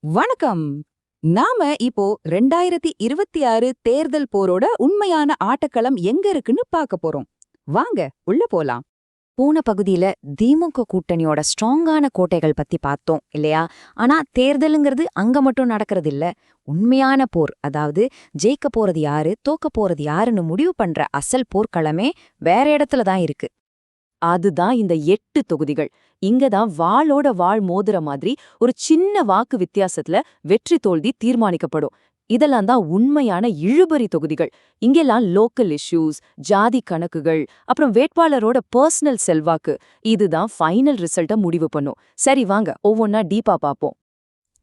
வணக்கம். நாம இப்போ 2026 தேர்தல் போரோட உண்மையான ஆட்டக்களம் எங்க இருக்குன்னு பார்க்க போறோம். வாங்க உள்ள போலாம். போன பகுதியில திமுக கூட்டணியோட ஸ்ட்ராங்கான கோட்டைகள் பத்தி பார்த்தோம் இல்லையா? ஆனா தேர்தலுங்கிறது அங்க மட்டும் நடக்கிறது இல்ல. உண்மையான போர், அதாவது ஜெயிக்க போறது யாரு, தோக்க போறது யாருன்னு முடிவு பண்ற அசல் போர்க்களமே வேற இடத்துல தான் இருக்கு. அதுதான் இந்த 8 தொகுதிகள். இங்கதான் வாளோட வாள் மோதுற மாதிரி ஒரு சின்ன வாக்கு வித்தியாசத்துல வெற்றி தோல்வி தீர்மானிக்கப்படும். இதெல்லாம் தான் உண்மையான இழுபறி தொகுதிகள். இங்கெல்லாம் லோக்கல் இஷ்யூஸ், ஜாதி கணக்குகள், அப்புறம் வேட்பாளரோட பர்சனல் செல்வாக்கு, இதுதான் ஃபைனல் ரிசல்ட்ட முடிவு பண்ணும். சரி வாங்க ஒவ்வொன்னா டீப்பா பாப்போம்.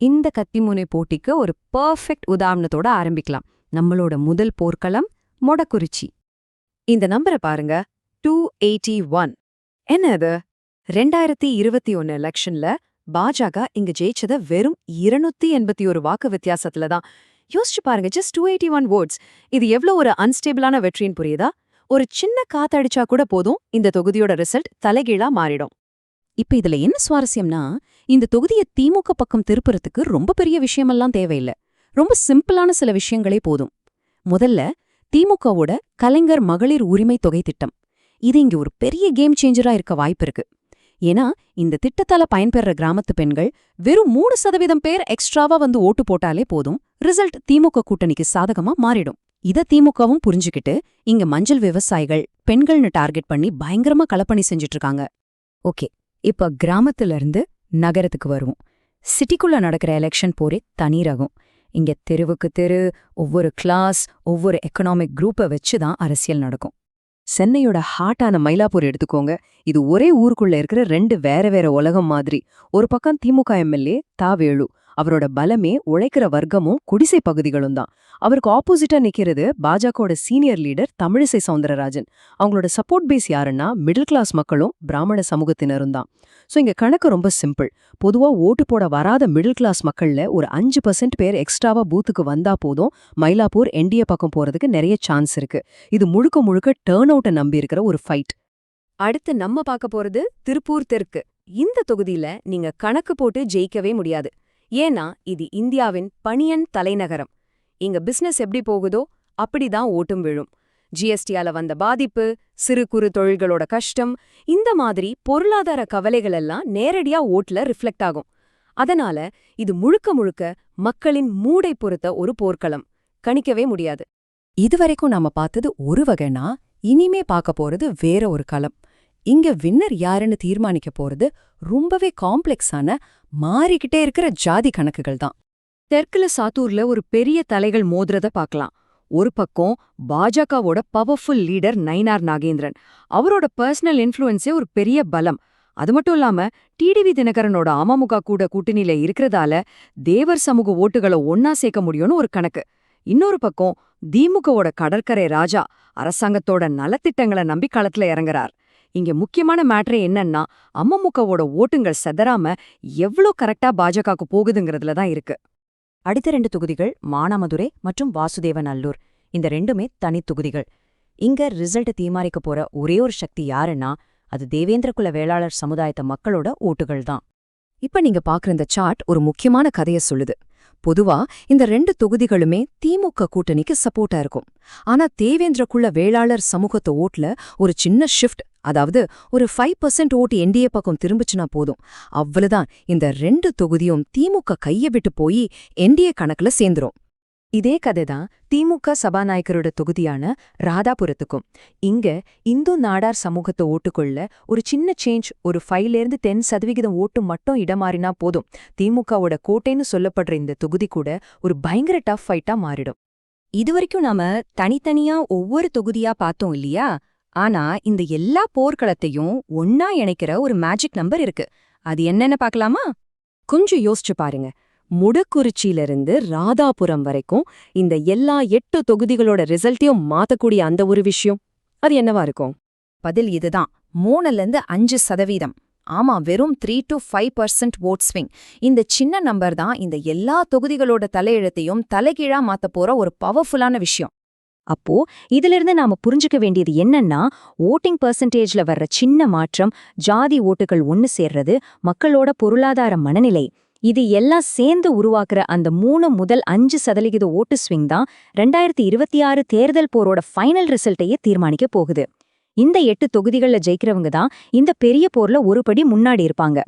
இந்த கத்திமுனை போட்டிக்கு ஒரு பெர்ஃபெக்ட் உதாரணத்தோட ஆரம்பிக்கலாம். நம்மளோட முதல் போர்க்களம் மொடக்குறிச்சி. இந்த நம்பரை பாருங்க, 281. என்ன அது? 2021 எலெக்ஷன்ல பாஜக இங்க ஜெயிச்சத வெறும் 281 வாக்கு வித்தியாசத்துல தான். யோசிச்சு பாருங்க, ஜஸ்ட் 281 votes. இது எவ்ளோ ஒரு அன்ஸ்டேபிளான வெற்றின்னு புரியுதா? ஒரு சின்ன காத்தடிச்சா கூட போதும், இந்த தொகுதியோட ரிசல்ட் தலைகீழா மாறிடும். இப்ப இதுல என்ன சுவாரஸ்யம்னா, இந்த தொகுதியை திமுக பக்கம் திருப்புறதுக்கு ரொம்ப பெரிய விஷயமெல்லாம் தேவையில்லை. ரொம்ப சிம்பிளான சில விஷயங்களே போதும். முதல்ல திமுகவோட கலைஞர் மகளிர் உரிமை தொகை திட்டம். இது இங்க ஒரு பெரிய கேம் சேஞ்சரா இருக்க வாய்ப்பு இருக்கு. ஏன்னா இந்த திட்டத்தால பயன்பெற கிராமத்து பெண்கள் வெறும் 3% பேர் எக்ஸ்ட்ராவா வந்து ஓட்டு போட்டாலே போதும், ரிசல்ட் திமுக கூட்டணிக்கு சாதகமா மாறிடும். இத திமுகவும் புரிஞ்சுக்கிட்டு இங்க மஞ்சள் விவசாயிகள், பெண்கள்னு டார்கெட் பண்ணி பயங்கரமா களப்பணி செஞ்சுட்டு இருக்காங்க. ஓகே, இப்ப கிராமத்துல இருந்து நகரத்துக்கு வருவோம். சிட்டிக்குள்ள நடக்கிற எலெக்ஷன் போரே தனி ரகம். இங்க தெருவுக்கு தெரு, ஒவ்வொரு கிளாஸ், ஒவ்வொரு எக்கனாமிக் குரூப்பை வச்சுதான் அரசியல் நடக்கும். சென்னையோட ஹார்ட்டான மயிலாப்பூர் எடுத்துக்கோங்க. இது ஒரே ஊருக்குள்ள இருக்கிற 2 வேற வேற உலகம் மாதிரி. ஒரு பக்கம் திமுக எம்எல்ஏ தாவேலு, அவரோட பலமே உழைக்கிற வர்க்கமும் குடிசை பகுதிகளும் தான். அவருக்கு ஆப்போசிட்டா நிக்கிறது பாஜகவோட சீனியர் லீடர் தமிழிசை சவுந்தரராஜன். அவங்களோட சப்போர்ட் பேஸ் யாருன்னா மிடில் கிளாஸ் மக்களும் பிராமண சமூகத்தினரும் தான். ஸோ இங்க கணக்கு ரொம்ப சிம்பிள். பொதுவா ஓட்டு போட வராத மிடில் கிளாஸ் மக்கள்ல ஒரு 5% பேர் எக்ஸ்ட்ராவா பூத்துக்கு வந்தா போதும், மயிலாப்பூர் என்டிஏ பக்கம் போறதுக்கு நிறைய சான்ஸ் இருக்கு. இது முழுக்க முழுக்க டர்ன் அவுட்டை நம்பி இருக்கிற ஒரு ஃபைட். அடுத்து நம்ம பார்க்க போறது திருப்பூர் தெற்கு. இந்த தொகுதியில நீங்க கணக்கு போட்டு ஜெயிக்கவே முடியாது. ஏன்னா இது இந்தியாவின் பணியன் தலைநகரம். இங்க பிசினஸ் எப்படி போகுதோ அப்படிதான் ஓட்டும் விழும். ஜிஎஸ்டியால வந்த பாதிப்பு, சிறு குறு தொழில்களோட கஷ்டம், இந்த மாதிரி பொருளாதார கவலைகள் எல்லாம் நேரடியா ஓட்ல ரிஃப்ளெக்ட் ஆகும். அதனால இது முழுக்க முழுக்க மக்களின் மூடை பொறுத்த ஒரு போர்க்களம். கணிக்கவே முடியாது. இதுவரைக்கும் நாம பார்த்தது ஒரு வகைனா, இனிமே பார்க்க போறது வேற ஒரு களம். இங்க வின்னர் யாருன்னு தீர்மானிக்க போறது ரொம்பவே காம்ப்ளெக்ஸான, மாறிக்கிட்டே இருக்கிற ஜாதி கணக்குகள் தான். தெற்குல சாத்தூர்ல ஒரு பெரிய தலைகள் மோதுறத பார்க்கலாம். ஒரு பக்கம் பாஜகவோட பவர்ஃபுல் லீடர் நயினார் நாகேந்திரன். அவரோட பர்சனல் இன்ஃப்ளூயன்ஸே ஒரு பெரிய பலம். அது மட்டும் இல்லாம டிடிவி தினகரனோட அமமுக கூட கூட்டணியில இருக்கிறதால தேவர் சமூக ஓட்டுகளை ஒன்னா சேர்க்க முடியும்னு ஒரு கணக்கு. இன்னொரு பக்கம் திமுகவோட கடற்கரை ராஜா அரசாங்கத்தோட நலத்திட்டங்களை நம்பி களத்துல இறங்குறார். இங்க முக்கியமான மேட்டரே என்னன்னா, அமமுகவோட ஓட்டுங்கள் செதறாம எவ்ளோ கரெக்டா பாஜகக்கு போகுதுங்கிறதுல தான் இருக்கு. அடுத்த 2 தொகுதிகள் மானாமதுரை மற்றும் வாசுதேவநல்லூர். இந்த ரெண்டுமே தனி தொகுதிகள். இங்க ரிசல்ட் தீர்மானிக்க போற ஒரே ஒரு சக்தி யாருன்னா, அது தேவேந்திரகுல வேளாளர் சமுதாயத்த மக்களோட ஓட்டுகள் தான். இப்ப நீங்க பாக்குற இந்த சார்ட் ஒரு முக்கியமான கதைய சொல்லுது. பொதுவா இந்த 2 தொகுதிகளுமே திமுக கூட்டணிக்கு சப்போர்ட்டா இருக்கும். ஆனா தேவேந்திரகுல வேளாளர் சமூகத்த ஓட்ல ஒரு சின்ன ஷிஃப்ட், அதாவது ஒரு 5% ஓட்டு என்டிஏ பக்கம் திரும்பிச்சுனா போதும், அவ்வளவுதான் இந்த 2 தொகுதியும் திமுக கைய விட்டு போய் என்டிஏ கணக்குல சேர்ந்துரும். இதே கதைதான் திமுக சபாநாயகரோட தொகுதியான ராதாபுரத்துக்கும். இங்க இந்து நாடார் சமூகத்தை ஓட்டுக்குள்ள ஒரு சின்ன சேஞ்ச், ஒரு 5-10% ஓட்டு மட்டும் இடமாறினா போதும், திமுகவோட கோட்டைன்னு சொல்லப்படுற இந்த தொகுதி கூட ஒரு பயங்கர டஃப் ஃபைட்டா மாறிடும். இதுவரைக்கும் நாம தனித்தனியா ஒவ்வொரு தொகுதியா பார்த்தோம் இல்லையா? ஆனா இந்த எல்லா போர்க்களத்தையும் ஒன்னா இணைக்கிற ஒரு மேஜிக் நம்பர் இருக்கு. அது என்னன்னு பார்க்கலாமா? கொஞ்சம் யோசிச்சு பாருங்க. முடக்குறிச்சியிலிருந்து ராதாபுரம் வரைக்கும் இந்த எல்லா 8 தொகுதிகளோட ரிசல்ட்டையும் மாத்தக்கூடிய அந்த ஒரு விஷயம், அது என்னவா இருக்கும்? பதில் இதுதான், 3-5%. ஆமா, வெறும் 3-5% ஓட் ஸ்விங். இந்த சின்ன நம்பர் தான் இந்த எல்லா தொகுதிகளோட தலையெழுத்தையும் தலைகீழா மாத்த போற ஒரு பவர்ஃபுல்லான விஷயம். அப்போ இதிலிருந்து நாம புரிஞ்சுக்க வேண்டியது என்னன்னா, ஓட்டிங் பெர்சன்டேஜ்ல வர்ற சின்ன மாற்றம், ஜாதி ஓட்டுகள் ஒன்னு சேர்றது, மக்களோட பொருளாதார மனநிலை, இது எல்லாம் சேர்ந்து உருவாக்குற அந்த 3 முதல் 5% ஓட்டு ஸ்விங் தான் 2026 தேர்தல் போரோட ஃபைனல் ரிசல்ட்டையே தீர்மானிக்க போகுது. இந்த 8 தொகுதிகள்ல ஜெயிக்கிறவங்க தான் இந்த பெரிய போர்ல ஒரு படி முன்னாடி இருப்பாங்க.